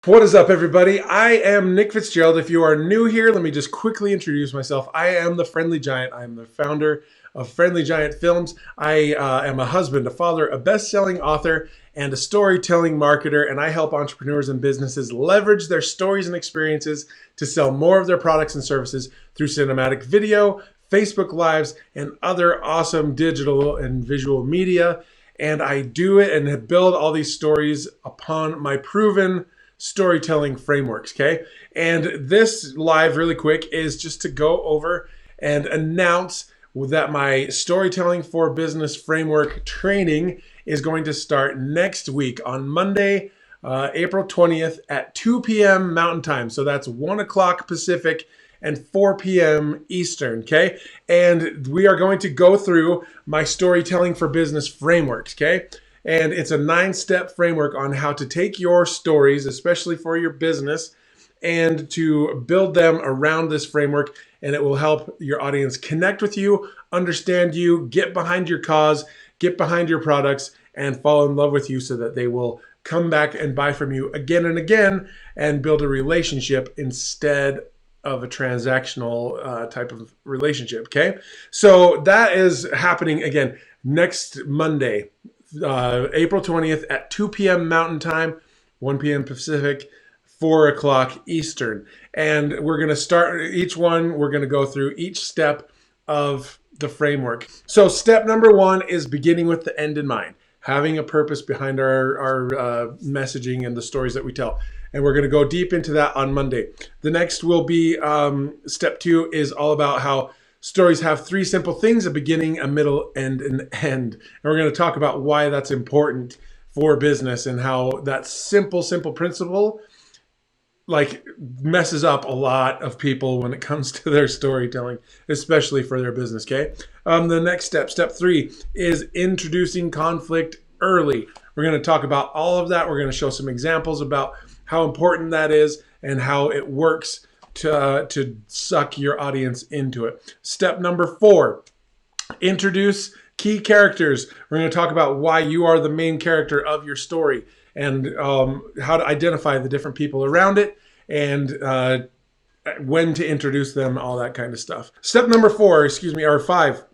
What is up, everybody? I am Nick Fitzgerald. If you are new here, let me just quickly introduce myself. I am the Friendly Giant. I am the founder of Friendly Giant Films. I am a husband, a father, a best-selling author, and a storytelling marketer, and I help entrepreneurs and businesses leverage their stories and experiences to sell more of their products and services through cinematic video, Facebook Lives, and other awesome digital and visual media. And I do it and build all these stories upon my proven storytelling frameworks, okay? And this live, really quick, is just to go over and announce that my storytelling for business framework training is going to start next week on Monday, April 20th at 2 p.m. Mountain Time. So that's 1 o'clock Pacific and 4 p.m. Eastern, okay? And we are going to go through my storytelling for business frameworks, okay? And it's a 9-step framework on how to take your stories, especially for your business, and to build them around this framework. And it will help your audience connect with you, understand you, get behind your cause, get behind your products, and fall in love with you so that they will come back and buy from you again and again and build a relationship instead of a transactional type of relationship, okay? So that is happening again next Monday, April 20th at 2 p.m. Mountain Time, 1 p.m. Pacific, 4 o'clock Eastern. And we're going to start each one, we're going to go through each step of the framework. So step number 1 is beginning with the end in mind, having a purpose behind our messaging and the stories that we tell. And we're going to go deep into that on Monday. The next will be step 2 is all about how stories have 3 simple things: a beginning, a middle, and an end. And we're going to talk about why that's important for business and how that simple principle like messes up a lot of people when it comes to their storytelling, especially for their business, okay? The next step 3, is introducing conflict early. We're going to talk about all of that. We're going to show some examples about how important that is and how it works to suck your audience into it. Step number 4, introduce key characters. We're going to talk about why you are the main character of your story and how to identify the different people around it and when to introduce them, all that kind of stuff. Step number 5,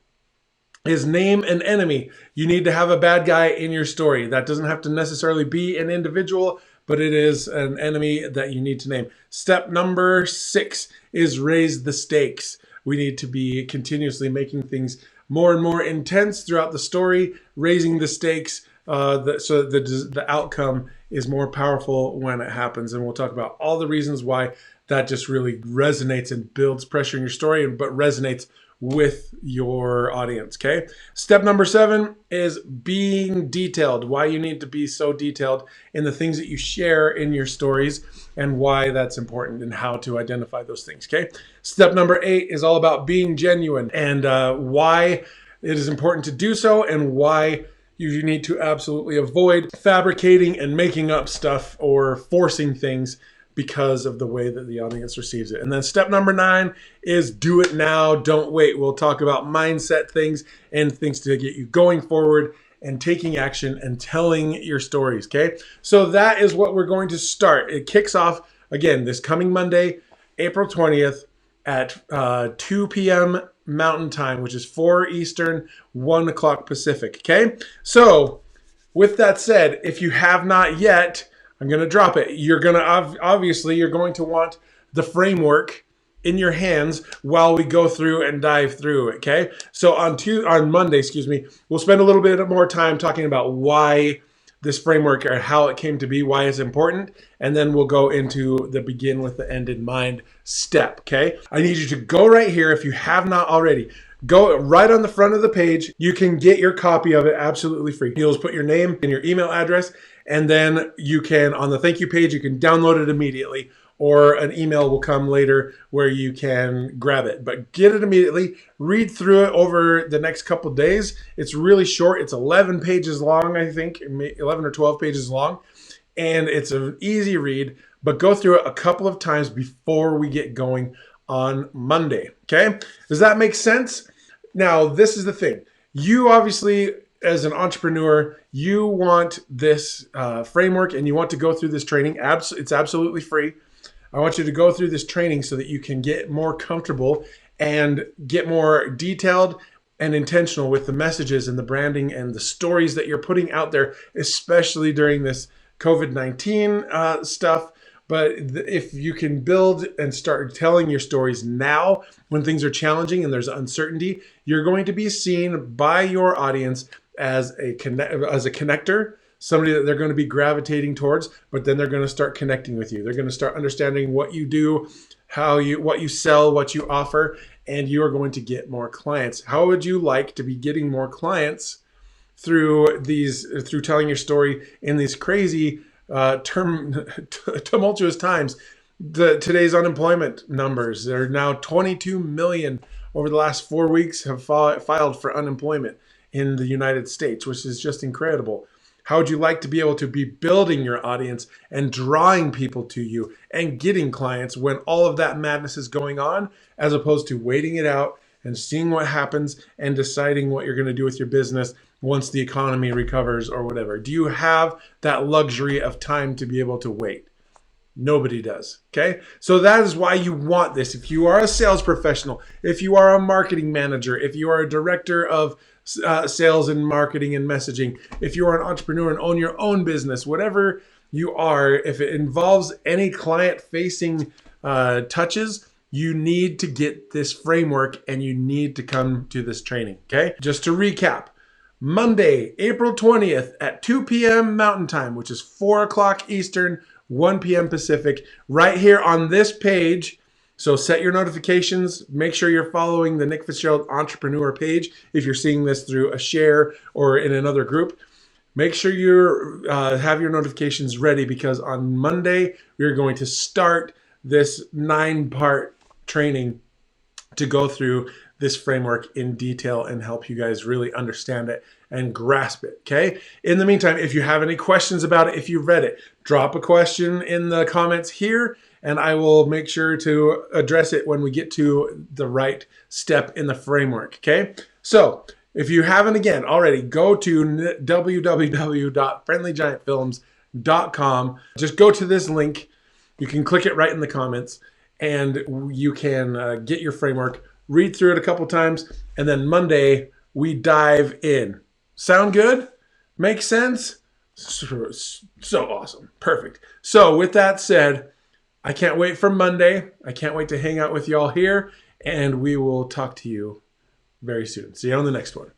is name an enemy. You need to have a bad guy in your story. That doesn't have to necessarily be an individual, but it is an enemy that you need to name. Step number 6 is raise the stakes. We need to be continuously making things more and more intense throughout the story, raising the stakes so the outcome is more powerful when it happens. And we'll talk about all the reasons why that just really resonates and builds pressure in your story, but resonates with your audience, okay? Step number 7 is being detailed. Why you need to be so detailed in the things that you share in your stories and why that's important and how to identify those things, okay? Step number 8 is all about being genuine and why it is important to do so and why you need to absolutely avoid fabricating and making up stuff or forcing things because of the way that the audience receives it. And then step number 9 is do it now, don't wait. We'll talk about mindset things and things to get you going forward and taking action and telling your stories, okay? So that is what we're going to start. It kicks off, again, this coming Monday, April 20th at 2 p.m. Mountain Time, which is 4 Eastern, 1 o'clock Pacific, okay? So with that said, if you have not yet, I'm going to drop it. You're going to, obviously, you're going to want the framework in your hands while we go through and dive through it, okay? So on Monday, we'll spend a little bit more time talking about why this framework or how it came to be, why it's important, and then we'll go into the begin with the end in mind step, okay? I need you to go right here if you have not already. Go right on the front of the page. You can get your copy of it absolutely free. You'll just put your name and your email address, and then you can, on the thank you page, you can download it immediately, or an email will come later where you can grab it. But get it immediately. Read through it over the next couple days. It's really short. It's 11 pages long, I think, 11 or 12 pages long. And it's an easy read, but go through it a couple of times before we get going on Monday, okay? Does that make sense? Now, this is the thing. You obviously as an entrepreneur, you want this framework and you want to go through this training. It's absolutely free. I want you to go through this training so that you can get more comfortable and get more detailed and intentional with the messages and the branding and the stories that you're putting out there, especially during this COVID-19 stuff. But if you can build and start telling your stories now when things are challenging and there's uncertainty, you're going to be seen by your audience as a connector, somebody that they're going to be gravitating towards, but then they're going to start connecting with you. They're going to start understanding what you do, what you sell, what you offer, and you are going to get more clients. How would you like to be getting more clients through telling your story in these crazy tumultuous times? Today's unemployment numbers, there are now 22 million over the last 4 weeks have filed for unemployment in the United States, which is just incredible. How would you like to be able to be building your audience and drawing people to you and getting clients when all of that madness is going on, as opposed to waiting it out and seeing what happens and deciding what you're going to do with your business once the economy recovers or whatever? Do you have that luxury of time to be able to wait? Nobody does. Okay. So that is why you want this. If you are a sales professional, if you are a marketing manager, if you are a director of sales and marketing and messaging, if you are an entrepreneur and own your own business, whatever you are, if it involves any client facing touches, you need to get this framework and you need to come to this training. Okay. Just to recap, Monday, April 20th at 2 p.m. Mountain Time, which is 4 o'clock Eastern, 1 p.m. Pacific, right here on this page. So set your notifications. Make sure you're following the Nick Fitzgerald Entrepreneur page if you're seeing this through a share or in another group. Make sure you have your notifications ready, because on Monday, we're going to start this 9-part training to go through this framework in detail and help you guys really understand it and grasp it. Okay. In the meantime, if you have any questions about it, if you read it, drop a question in the comments here, and I will make sure to address it when we get to the right step in the framework. Okay. So if you haven't again already, go to www.friendlygiantfilms.com. Just go to this link. You can click it right in the comments and you can get your framework, read through it a couple times, and then Monday we dive in. Sound good? Make sense? So awesome. Perfect. So with that said, I can't wait for Monday. I can't wait to hang out with y'all here, and we will talk to you very soon. See you on the next one.